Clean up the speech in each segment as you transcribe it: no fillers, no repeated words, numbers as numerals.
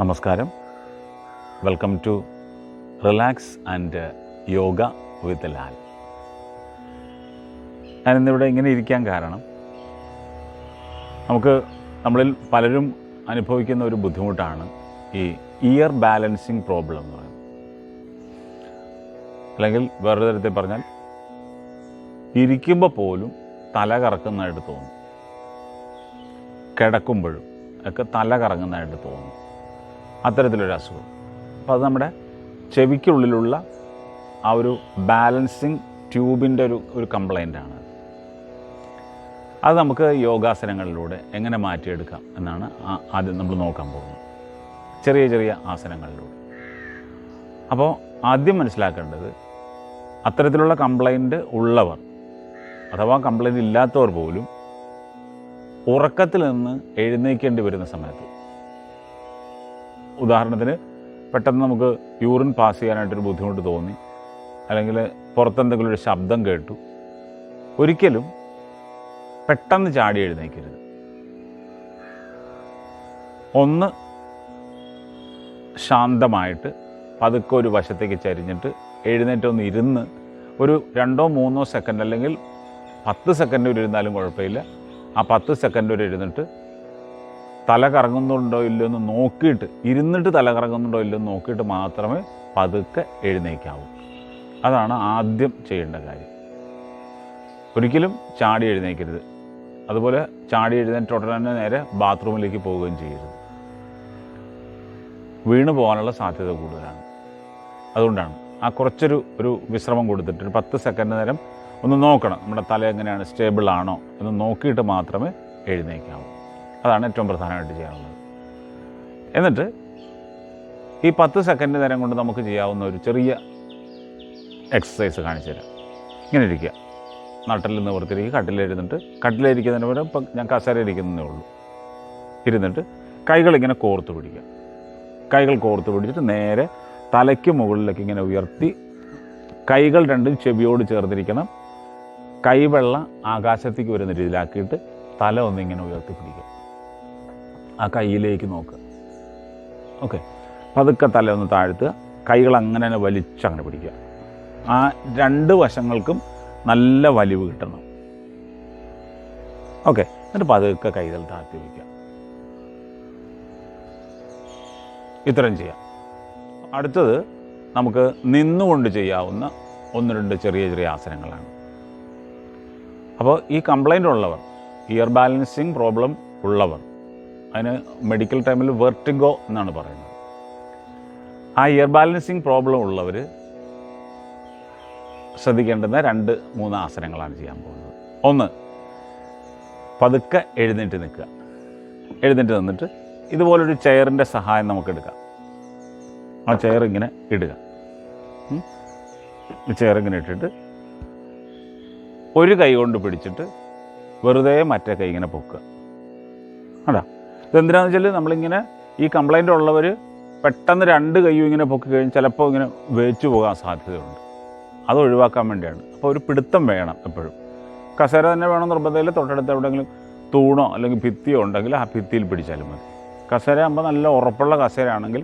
നമസ്കാരം. Welcome to relax and yoga with Lal. ഞാനിന്നിവിടെ ഇങ്ങനെ ഇരിക്കാൻ കാരണം നമ്മളിൽ പലരും അനുഭവിക്കുന്ന ഒരു ബുദ്ധിമുട്ടാണ് ഈ ഇയർ ബാലൻസിങ് പ്രോബ്ലം എന്ന് പറയുന്നത്. അല്ലെങ്കിൽ വേറൊരു തരത്തിൽ പറഞ്ഞാൽ ഇരിക്കുമ്പോൾ പോലും തല കറക്കുന്നതായിട്ട് തോന്നും, കിടക്കുമ്പോഴും ഒക്കെ തല കറങ്ങുന്നതായിട്ട് തോന്നും. അത്തരത്തിലൊരു അസുഖം. അപ്പോൾ അത് നമ്മുടെ ചെവിക്കുള്ളിലുള്ള ആ ഒരു ബാലൻസിങ് ട്യൂബിൻ്റെ ഒരു കംപ്ലൈൻ്റാണ്. അത് നമുക്ക് യോഗാസനങ്ങളിലൂടെ എങ്ങനെ മാറ്റിയെടുക്കാം എന്നാണ് ആദ്യം നമ്മൾ നോക്കാൻ പോകുന്നത്, ചെറിയ ചെറിയ ആസനങ്ങളിലൂടെ. അപ്പോൾ ആദ്യം മനസ്സിലാക്കേണ്ടത്, അത്തരത്തിലുള്ള കംപ്ലൈൻറ്റ് ഉള്ളവർ അഥവാ കംപ്ലൈൻറ്റ് ഇല്ലാത്തവർ പോലും ഉറക്കത്തിൽ നിന്ന് എഴുന്നേൽക്കേണ്ടി വരുന്ന സമയത്ത്, ഉദാഹരണത്തിന് പെട്ടെന്ന് നമുക്ക് യൂറിൻ പാസ് ചെയ്യാനായിട്ടൊരു ബുദ്ധിമുട്ട് തോന്നി, അല്ലെങ്കിൽ പുറത്തെന്തെങ്കിലും ഒരു ശബ്ദം കേട്ടു, ഒരിക്കലും പെട്ടെന്ന് ചാടി എഴുന്നേൽക്കരുത്. ഒന്ന് ശാന്തമായിട്ട് പതുക്കെ ഒരു വശത്തേക്ക് ചരിഞ്ഞിട്ട് എഴുന്നേറ്റൊന്ന് ഇരുന്ന് ഒരു 2-3 സെക്കൻഡ് അല്ലെങ്കിൽ 10 സെക്കൻഡ് വരെ ഇരുന്നാലും കുഴപ്പമില്ല. ആ 10 സെക്കൻഡ് വരെ ഇരുന്നിട്ട് തല കറങ്ങുന്നുണ്ടോ ഇല്ലയോ എന്ന് നോക്കിയിട്ട്, ഇരുന്നിട്ട് തല കറങ്ങുന്നുണ്ടോ ഇല്ലയോ എന്ന് നോക്കിയിട്ട് മാത്രമേ പതുക്കെ എഴുന്നേൽക്കാവൂ. അതാണ് ആദ്യം ചെയ്യേണ്ട കാര്യം. ഒരിക്കലും ചാടി എഴുന്നേൽക്കരുത്. അതുപോലെ ചാടി എഴുന്നേറ്റ് ഉടനെ നേരെ ബാത്റൂമിലേക്ക് പോവുകയും ചെയ്യരുത്. വീണ് പോകാനുള്ള സാധ്യത കൂടുതലാണ്. അതുകൊണ്ടാണ് ആ കുറച്ചൊരു വിശ്രമം കൊടുത്തിട്ട് ഒരു 10 സെക്കൻഡ് നേരം ഒന്ന് നോക്കണം, നമ്മുടെ തല എങ്ങനെയാണ്, സ്റ്റേബിൾ ആണോ എന്ന് നോക്കിയിട്ട് മാത്രമേ എഴുന്നേൽക്കാവൂ. അതാണ് ഏറ്റവും പ്രധാനമായിട്ട് ചെയ്യാനുള്ളത്. എന്നിട്ട് ഈ 10 സെക്കൻഡ് നേരം കൊണ്ട് നമുക്ക് ചെയ്യാവുന്ന ഒരു ചെറിയ എക്സസൈസ് കാണിച്ചു തരാം. ഇങ്ങനെ ഇരിക്കുക, നട്ടിൽ നിവർത്തിരിക്കുക, കട്ടിലിരിക്കുന്നതിന് പകരം ഇപ്പം ഞാൻ കസേര ഇരിക്കുന്നതേ ഉള്ളൂ. ഇരുന്നിട്ട് കൈകളിങ്ങനെ കോർത്ത് പിടിക്കുക. കൈകൾ കോർത്ത് പിടിച്ചിട്ട് നേരെ തലയ്ക്ക് മുകളിലേക്ക് ഇങ്ങനെ ഉയർത്തി, കൈകൾ രണ്ടും ചെവിയോട് ചേർത്തിരിക്കണം. കൈവെള്ള ആകാശത്തേക്ക് വരുന്ന രീതിയിലാക്കിയിട്ട് തല ഒന്നിങ്ങനെ ഉയർത്തി പിടിക്കുക. ആ കൈയിലേക്ക് നോക്കുക. ഓക്കെ, പതുക്കെ തല ഒന്ന് താഴ്ത്തുക. കൈകൾ അങ്ങനെ വലിച്ചങ്ങനെ പിടിക്കുക. ആ 2 വശങ്ങൾക്കും നല്ല വലിവ് കിട്ടണം. ഓക്കെ, എന്നിട്ട് പതുക്കെ കൈകൾ താഴ്ത്തി വയ്ക്കുക. ഇത്രയും ചെയ്യാം. അടുത്തത് നമുക്ക് നിന്നുകൊണ്ട് ചെയ്യാവുന്ന 1-2 ചെറിയ ചെറിയ ആസനങ്ങളാണ്. അപ്പോൾ ഈ കംപ്ലൈൻ്റ് ഉള്ളവർ, ഇയർ ബാലൻസിങ് പ്രോബ്ലം ഉള്ളവർ, അതിന് മെഡിക്കൽ ടൈമിൽ വെർട്ടിഗോ എന്നാണ് പറയുന്നത്. ആ ഇയർ ബാലൻസിങ് പ്രോബ്ലം ഉള്ളവർ ശ്രദ്ധിക്കേണ്ടുന്ന 2-3 ആസനങ്ങളാണ് ചെയ്യാൻ പോകുന്നത്. ഒന്ന്, പതുക്കെ എഴുന്നേറ്റ് നിൽക്കുക. എഴുന്നേറ്റ് നിന്നിട്ട് ഇതുപോലൊരു ചെയറിൻ്റെ സഹായം നമുക്കെടുക്കാം. ആ ചെയർ ഇങ്ങനെ ഇടുക. ചെയർ ഇങ്ങനെ ഇട്ടിട്ട് ഒരു കൈ കൊണ്ട് പിടിച്ചിട്ട് വെറുതെ മറ്റേ കൈ ഇങ്ങനെ പൊക്കുക. അതാ ഇതെന്തിനാണെന്ന് വെച്ചാൽ, നമ്മളിങ്ങനെ ഈ കംപ്ലൈൻ്റ് ഉള്ളവർ പെട്ടെന്ന് 2 കൈയും ഇങ്ങനെ പൊക്കി കഴിഞ്ഞ് ചിലപ്പോൾ ഇങ്ങനെ വേച്ചു പോകാൻ സാധ്യതയുണ്ട്. അത് ഒഴിവാക്കാൻ വേണ്ടിയാണ്. അപ്പോൾ ഒരു പിടുത്തം വേണം എപ്പോഴും. കസേര തന്നെ വേണം നിർബന്ധമില്ല. തൊട്ടടുത്ത് എവിടെയെങ്കിലും തൂണോ അല്ലെങ്കിൽ ഭിത്തിയോ ഉണ്ടെങ്കിൽ ആ ഭിത്തിയിൽ പിടിച്ചാലും മതി. കസേര ആകുമ്പോൾ നല്ല ഉറപ്പുള്ള കസേര ആണെങ്കിൽ,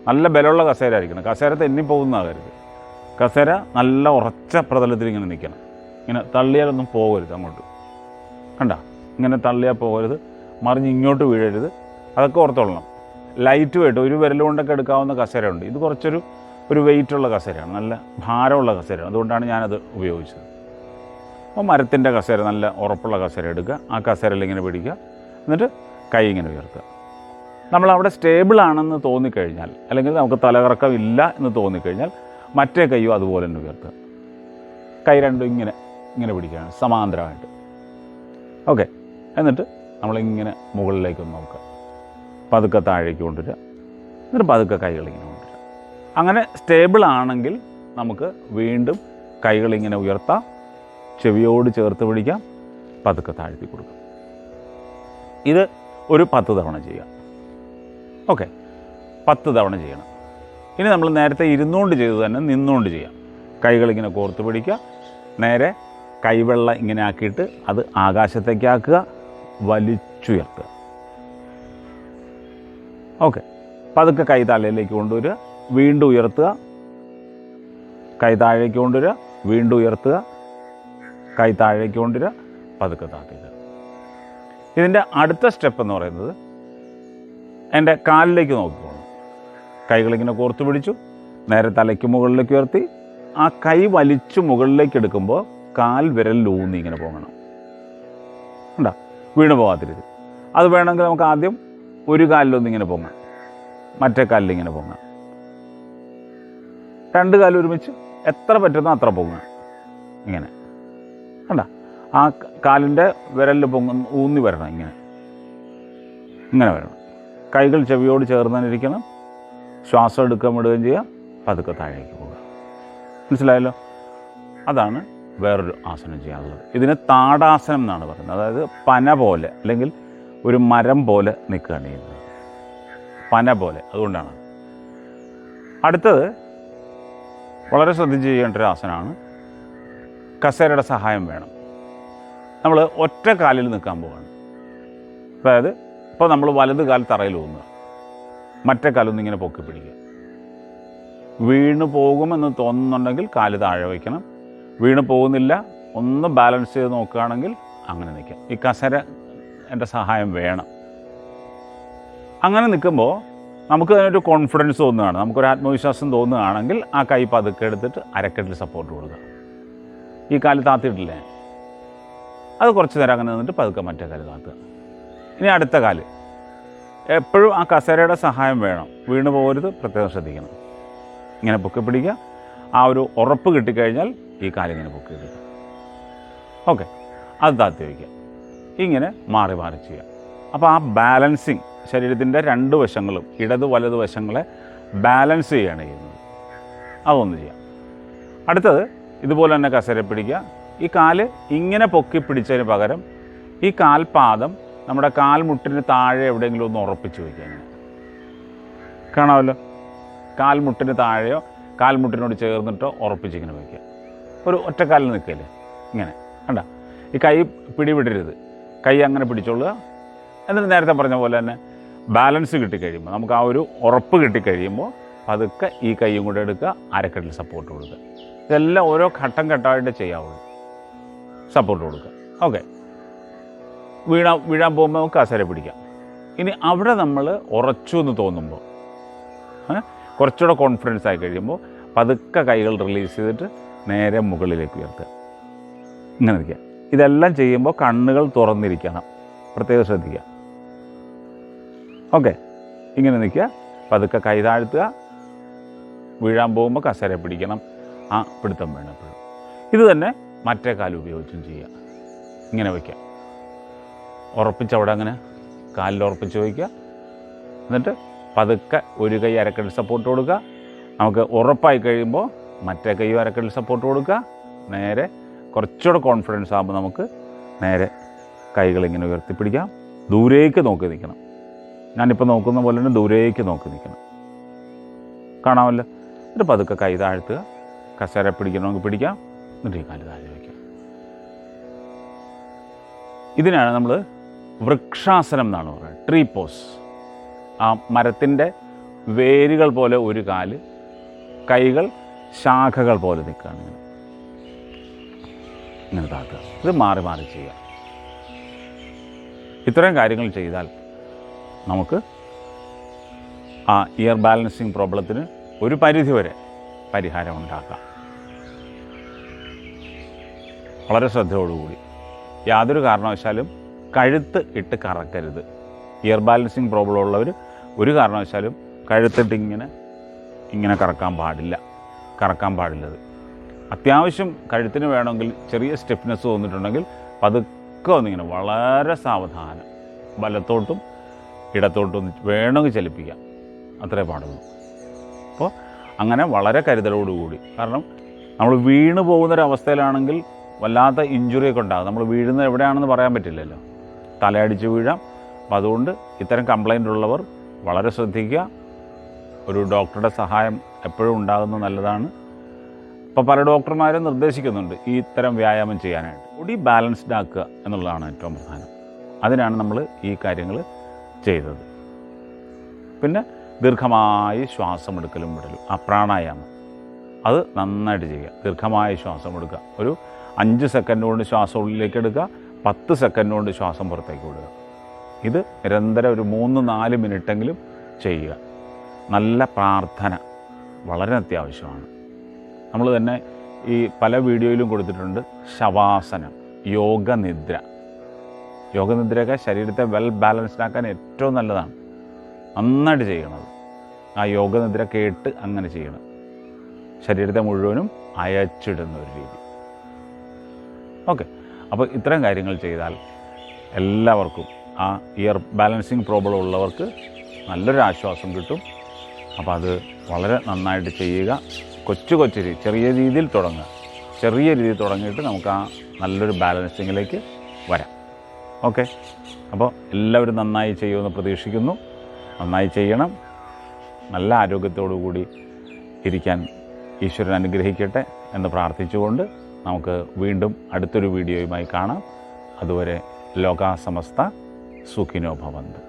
നല്ല ബലമുള്ള കസേര ആയിരിക്കണം. കസേര തെന്നിപ്പോകുന്നതാകരുത്. കസേര നല്ല ഉറച്ച പ്രതലത്തിൽ ഇങ്ങനെ നിൽക്കണം. ഇങ്ങനെ തള്ളിയാലൊന്നും പോകരുത് അങ്ങോട്ട്. കണ്ട, ഇങ്ങനെ തള്ളിയാൽ പോകരുത്, മറിഞ്ഞ് ഇങ്ങോട്ട് വീഴരുത്. അതൊക്കെ ഓർത്തോളണം. ലൈറ്റ് വെയിറ്റ്, ഒരു വിരലുകൊണ്ടൊക്കെ എടുക്കാവുന്ന കസേരയുണ്ട്. ഇത് കുറച്ചൊരു വെയിറ്റുള്ള കസേരയാണ്, നല്ല ഭാരമുള്ള കസേരയാണ്. അതുകൊണ്ടാണ് ഞാനത് ഉപയോഗിച്ചത്. അപ്പോൾ മരത്തിൻ്റെ കസേര, നല്ല ഉറപ്പുള്ള കസേര എടുക്കുക. ആ കസേരയിൽ ഇങ്ങനെ പിടിക്കുക. എന്നിട്ട് കൈ ഇങ്ങനെ ഉയർത്തുക. നമ്മളവിടെ സ്റ്റേബിളാണെന്ന് തോന്നിക്കഴിഞ്ഞാൽ, അല്ലെങ്കിൽ നമുക്ക് തലകറക്കം ഇല്ല എന്ന് തോന്നിക്കഴിഞ്ഞാൽ, മറ്റേ കൈയും അതുപോലെ തന്നെ ഉയർത്തുക. കൈ രണ്ടും ഇങ്ങനെ പിടിക്കുകയാണ് സമാന്തരമായിട്ട്. ഓക്കെ, എന്നിട്ട് നമ്മളിങ്ങനെ മുകളിലേക്കൊന്ന് നോക്കുക. പതുക്കെ താഴേക്ക് കൊണ്ടുവരിക. എന്നിട്ട് പതുക്കെ കൈകളിങ്ങനെ കൊണ്ടുവരിക. അങ്ങനെ സ്റ്റേബിളാണെങ്കിൽ നമുക്ക് വീണ്ടും കൈകളിങ്ങനെ ഉയർത്താം, ചെവിയോട് ചേർത്ത് പിടിക്കാം, പതുക്കെ താഴ്ത്തി കൊടുക്കാം. ഇത് ഒരു 10 തവണ ചെയ്യുക. ഓക്കെ, 10 തവണ ചെയ്യണം. ഇനി നമ്മൾ നേരത്തെ ഇരുന്നുകൊണ്ട് ചെയ്തു തന്നെ നിന്നുകൊണ്ട് ചെയ്യാം. കൈകളിങ്ങനെ കോർത്ത് പിടിക്കുക, നേരെ കൈവെള്ള ഇങ്ങനെ ആക്കിയിട്ട് അത് ആകാശത്തേക്കാക്കുക, വലിച്ചുയർത്തുക. ഓക്കെ, പതുക്കെ കൈ തലയിലേക്ക് കൊണ്ടുവരിക, വീണ്ടും ഉയർത്തുക, കൈ താഴേക്ക് കൊണ്ടുവരിക, വീണ്ടും ഉയർത്തുക, കൈ താഴേക്ക് കൊണ്ടുവരിക, പതുക്കെ താത്തുക. ഇതിൻ്റെ അടുത്ത സ്റ്റെപ്പ് എന്ന് പറയുന്നത് എൻ്റെ കാലിലേക്ക് നോക്കിക്കോളണം. കൈകളിങ്ങനെ കോർത്ത് പിടിച്ചു, നേരെ തലയ്ക്ക് മുകളിലേക്ക് ഉയർത്തി, ആ കൈ വലിച്ചു മുകളിലേക്ക് എടുക്കുമ്പോൾ കാൽ വിരൽ ഊന്നി ഇങ്ങനെ പോകണം. ഉണ്ടോ? വീണ് പോകാത്തിരുത്. അത് വേണമെങ്കിൽ നമുക്ക് ആദ്യം ഒരു കാലിലൊന്നിങ്ങനെ പൊങ്ങാം, മറ്റേ കാലിലിങ്ങനെ പൊങ്ങാം. രണ്ട് കാലും ഒരുമിച്ച് എത്ര പറ്റുന്നോ അത്ര പൊങ്ങാം. ഇങ്ങനെ കണ്ട, ആ കാലിൻ്റെ വിരലിൽ ഊന്നി വരണം. ഇങ്ങനെ വരണം. കൈകൾ ചെവിയോട് ചേർന്ന് തന്നെ ഇരിക്കണം. ശ്വാസം എടുക്കുകയും വിടുകയും ചെയ്യുക, പതുക്കെ താഴേക്ക് പോകുക. മനസ്സിലായല്ലോ? അതാണ് വേറൊരു ആസനം ചെയ്യാനുള്ളത്. ഇതിന് താടാസനം എന്നാണ് പറയുന്നത്. അതായത് പന പോലെ അല്ലെങ്കിൽ ഒരു മരം പോലെ നിൽക്കുകയാണ് ചെയ്യുന്നത്. പന പോലെ. അതുകൊണ്ടാണ്. അടുത്തത് വളരെ ശ്രദ്ധിച്ച് ചെയ്യേണ്ട ഒരു ആസനമാണ്. കസേരയുടെ സഹായം വേണം. നമ്മൾ ഒറ്റ കാലിൽ നിൽക്കാൻ പോവുകയാണ്. അതായത് ഇപ്പോൾ നമ്മൾ വലത് കാൽ തറയിൽ ഊന്നുക, മറ്റേ കാലൊന്നും ഇങ്ങനെ പൊക്കി പിടിക്കുക. വീണ് പോകുമെന്ന് തോന്നുന്നുണ്ടെങ്കിൽ കാല് താഴെ വയ്ക്കണം. വീണ് പോകുന്നില്ല, ഒന്ന് ബാലൻസ് ചെയ്ത് നോക്കുകയാണെങ്കിൽ അങ്ങനെ നിൽക്കാം. ഈ കസേര എൻ്റെ സഹായം വേണം. അങ്ങനെ നിൽക്കുമ്പോൾ നമുക്ക് അതിനൊരു കോൺഫിഡൻസ് തോന്നുകയാണ്, നമുക്കൊരു ആത്മവിശ്വാസം തോന്നുകയാണെങ്കിൽ ആ കൈ പതുക്കെ എടുത്തിട്ട് അരക്കെട്ടിൽ സപ്പോർട്ട് കൊടുക്കുക. ഈ കാല് താത്തിയിട്ടില്ലേ, അത് കുറച്ച് നേരം അങ്ങനെ നിന്നിട്ട് പതുക്കെ മറ്റേ കാല് താത്തുക. ഇനി അടുത്ത കാല്. എപ്പോഴും ആ കസേരയുടെ സഹായം വേണം, വീണ് പോകരുത്, പ്രത്യേകം ശ്രദ്ധിക്കണം. ഇങ്ങനെ പൊക്കി പിടിക്കുക. ആ ഒരു ഉറപ്പ് കിട്ടിക്കഴിഞ്ഞാൽ ഈ കാലിങ്ങനെ പൊക്കി ഇടുക. ഓക്കെ, അത് താത്തി വയ്ക്കുക. ഇങ്ങനെ മാറി മാറി ചെയ്യുക. അപ്പോൾ ആ ബാലൻസിങ്, ശരീരത്തിൻ്റെ രണ്ട് വശങ്ങളും ഇടത് വലത് വശങ്ങളെ ബാലൻസ് ചെയ്യുകയാണ് ചെയ്യുന്നത്. അതൊന്ന് ചെയ്യാം. അടുത്തത് ഇതുപോലെ തന്നെ കസേര പിടിക്കുക. ഈ കാല് ഇങ്ങനെ പൊക്കി പിടിച്ചതിന് പകരം ഈ കാൽപാദം നമ്മുടെ കാൽമുട്ടിന് താഴെ എവിടെയെങ്കിലും ഒന്ന് ഉറപ്പിച്ച് വയ്ക്കുക. ഇങ്ങനെ കാണാമല്ലോ. കാൽമുട്ടിന് താഴെയോ കാൽമുട്ടിനോട് ചേർന്നിട്ടോ ഉറപ്പിച്ചിങ്ങനെ വയ്ക്കുക. ഒരു ഒറ്റക്കാലിൽ നിൽക്കില്ലേ, ഇങ്ങനെ കണ്ട. ഈ കൈ പിടിവിടരുത്, കൈ അങ്ങനെ പിടിച്ചോളുക. എന്നിട്ട് നേരത്തെ പറഞ്ഞ പോലെ തന്നെ ബാലൻസ് കിട്ടിക്കഴിയുമ്പോൾ, നമുക്ക് ആ ഒരു ഉറപ്പ് കിട്ടിക്കഴിയുമ്പോൾ പതുക്കെ ഈ കൈയും കൂടെ എടുക്കുക, അരക്കെട്ടിൽ സപ്പോർട്ട് കൊടുക്കുക. ഇതെല്ലാം ഓരോ ഘട്ടം ഘട്ടമായിട്ട് ചെയ്യാവുള്ളൂ. സപ്പോർട്ട് കൊടുക്കുക. ഓക്കെ, വീഴാൻ പോകുമ്പോൾ നമുക്ക് കസേര പിടിക്കാം. ഇനി അവിടെ നമ്മൾ ഉറച്ചു എന്ന് തോന്നുമ്പോൾ, കുറച്ചുകൂടെ കോൺഫിഡൻസ് ആയി കഴിയുമ്പോൾ പതുക്കെ കൈകൾ റിലീസ് ചെയ്തിട്ട് നേരെ മുകളിലേക്ക് ഉയർത്തുക. ഇങ്ങനെ നിൽക്കുക. ഇതെല്ലാം ചെയ്യുമ്പോൾ കണ്ണുകൾ തുറന്നിരിക്കണം, പ്രത്യേകം ശ്രദ്ധിക്കുക. ഓക്കെ, ഇങ്ങനെ നിൽക്കുക. പതുക്കെ കൈ താഴ്ത്തുക. വീഴാൻ പോകുമ്പോൾ കസേര പിടിക്കണം, ആ പിടുത്തം വേണം എപ്പോഴും. ഇത് തന്നെ മറ്റേ കാല് ഉപയോഗിച്ചും ചെയ്യുക. ഇങ്ങനെ വയ്ക്കുക, ഉറപ്പിച്ചവിടെ അങ്ങനെ കാലിൽ ഉറപ്പിച്ച് വയ്ക്കുക. എന്നിട്ട് പതുക്കെ ഒരു കൈ അരക്കെട്ടിൽ സപ്പോർട്ട് കൊടുക്കുക. നമുക്ക് ഉറപ്പായി കഴിയുമ്പോൾ മറ്റേ കൈ അരക്കെട്ടിൽ സപ്പോർട്ട് കൊടുക്കുക. നേരെ കുറച്ചുകൂടെ കോൺഫിഡൻസ് ആകുമ്പോൾ നമുക്ക് നേരെ കൈകളിങ്ങനെ ഉയർത്തിപ്പിടിക്കാം. ദൂരേക്ക് നോക്കി നിൽക്കണം. ഞാനിപ്പോൾ നോക്കുന്ന പോലെ തന്നെ ദൂരേക്ക് നോക്കി നിൽക്കണം. കാണാമല്ലോ. എന്നിട്ട് പതുക്കെ കൈ താഴ്ത്തുക. കസേര പിടിക്കണമെങ്കിൽ പിടിക്കാം. എന്നിട്ട് ഈ കാല് താഴെ വയ്ക്കുക. ഇതിനാണ് നമ്മൾ വൃക്ഷാസനം എന്നാണ് പറയുന്നത്, ട്രീ പോസ്. ആ മരത്തിൻ്റെ വേരുകൾ പോലെ ഒരു കാല്, കൈകൾ ശാഖകൾ പോലെ നിൽക്കുകയാണ്. ഇങ്ങനെ താത്തുക. ഇത് മാറി മാറി ചെയ്യുക. ഇത്രയും കാര്യങ്ങൾ ചെയ്താൽ നമുക്ക് ആ ഇയർ ബാലൻസിങ് പ്രോബ്ലത്തിന് ഒരു പരിധിവരെ പരിഹാരം ഉണ്ടാക്കാം. വളരെ ശ്രദ്ധയോടുകൂടി. യാതൊരു കാരണവശാലും കഴുത്ത് ഇട്ട് കറക്കരുത്. ഇയർ ബാലൻസിങ് പ്രോബ്ലം ഉള്ളവർ ഒരു കാരണവശാലും കഴുത്തിട്ട് ഇങ്ങനെ കറക്കാൻ പാടില്ലത്. അത്യാവശ്യം കഴുത്തിന് വേണമെങ്കിൽ ചെറിയ സ്റ്റിഫ്നെസ് തോന്നിയിട്ടുണ്ടെങ്കിൽ പതുക്കെ ഒന്നിങ്ങനെ വളരെ സാവധാനം വലത്തോട്ടും ഇടത്തോട്ടും വേണമെങ്കിൽ ചലിപ്പിക്കാം. അത്രേ പാടുള്ളൂ. അപ്പോൾ അങ്ങനെ വളരെ കരുതലോടുകൂടി. കാരണം നമ്മൾ വീണ് പോകുന്നൊരവസ്ഥയിലാണെങ്കിൽ വല്ലാത്ത ഇഞ്ചുറിയൊക്കെ ഉണ്ടാകും. നമ്മൾ വീഴുന്നത് എവിടെയാണെന്ന് പറയാൻ പറ്റില്ലല്ലോ, തലയടിച്ച് വീഴാം. അപ്പോൾ അതുകൊണ്ട് ഇത്തരം കംപ്ലൈൻ്റ് ഉള്ളവർ വളരെ ശ്രദ്ധിക്കുക. ഒരു ഡോക്ടറുടെ സഹായം എപ്പോഴും ഉണ്ടാകുന്നത് നല്ലതാണ്. ഇപ്പോൾ പല ഡോക്ടർമാരും നിർദ്ദേശിക്കുന്നുണ്ട് ഈ ഇത്തരം വ്യായാമം ചെയ്യാനായിട്ട്. ബോഡി ബാലൻസ്ഡ് ആക്കുക എന്നുള്ളതാണ് ഏറ്റവും പ്രധാനം. അതിനാണ് നമ്മൾ ഈ കാര്യങ്ങൾ ചെയ്തത്. പിന്നെ ദീർഘമായി ശ്വാസം എടുക്കലും വിടലും, ആ പ്രാണായാമം അത് നന്നായിട്ട് ചെയ്യുക. ദീർഘമായി ശ്വാസം എടുക്കുക. ഒരു 5 സെക്കൻഡ് കൊണ്ട് ശ്വാസം ഉള്ളിലേക്ക് എടുക്കുക, 10 സെക്കൻഡ് കൊണ്ട് ശ്വാസം പുറത്തേക്ക് വിടുക. ഇത് നിരന്തരം ഒരു 3-4 മിനിറ്റെങ്കിലും ചെയ്യുക. നല്ല പ്രാർത്ഥന വളരെ അത്യാവശ്യമാണ്. നമ്മൾ തന്നെ ഈ പല വീഡിയോയിലും കൊടുത്തിട്ടുണ്ട് ശവാസനം, യോഗനിദ്ര. യോഗനിദ്രയൊക്കെ ശരീരത്തെ വെൽ ബാലൻസ്ഡ് ആക്കാൻ ഏറ്റവും നല്ലതാണ്. നന്നായിട്ട് ചെയ്യണത് ആ യോഗനിദ്ര കേട്ട് അങ്ങനെ ചെയ്യണം. ശരീരത്തെ മുഴുവനും അയച്ചിടുന്ന ഒരു രീതി. ഓക്കെ, അപ്പോൾ ഇത്തരം കാര്യങ്ങൾ ചെയ്താൽ എല്ലാവർക്കും, ആ ഇയർ ബാലൻസിങ് പ്രോബ്ലം ഉള്ളവർക്ക് നല്ലൊരു ആശ്വാസം കിട്ടും. അപ്പോൾ അത് വളരെ നന്നായിട്ട് ചെയ്യുക. കൊച്ചു രീതി, ചെറിയ രീതിയിൽ തുടങ്ങുക. ചെറിയ രീതിയിൽ തുടങ്ങിയിട്ട് നമുക്ക് ആ നല്ലൊരു ബാലൻസിങ്ങിലേക്ക് വരാം. ഓക്കെ, അപ്പോൾ എല്ലാവരും നന്നായി ചെയ്യുമെന്ന് പ്രതീക്ഷിക്കുന്നു. നന്നായി ചെയ്യണം. നല്ല ആരോഗ്യത്തോടു കൂടി ഇരിക്കാൻ ഈശ്വരൻ അനുഗ്രഹിക്കട്ടെ എന്ന് പ്രാർത്ഥിച്ചുകൊണ്ട് നമുക്ക് വീണ്ടും അടുത്തൊരു വീഡിയോയുമായി കാണാം. അതുവരെ ലോകാ സമസ്ത സുഖിനോ ഭവന്തു.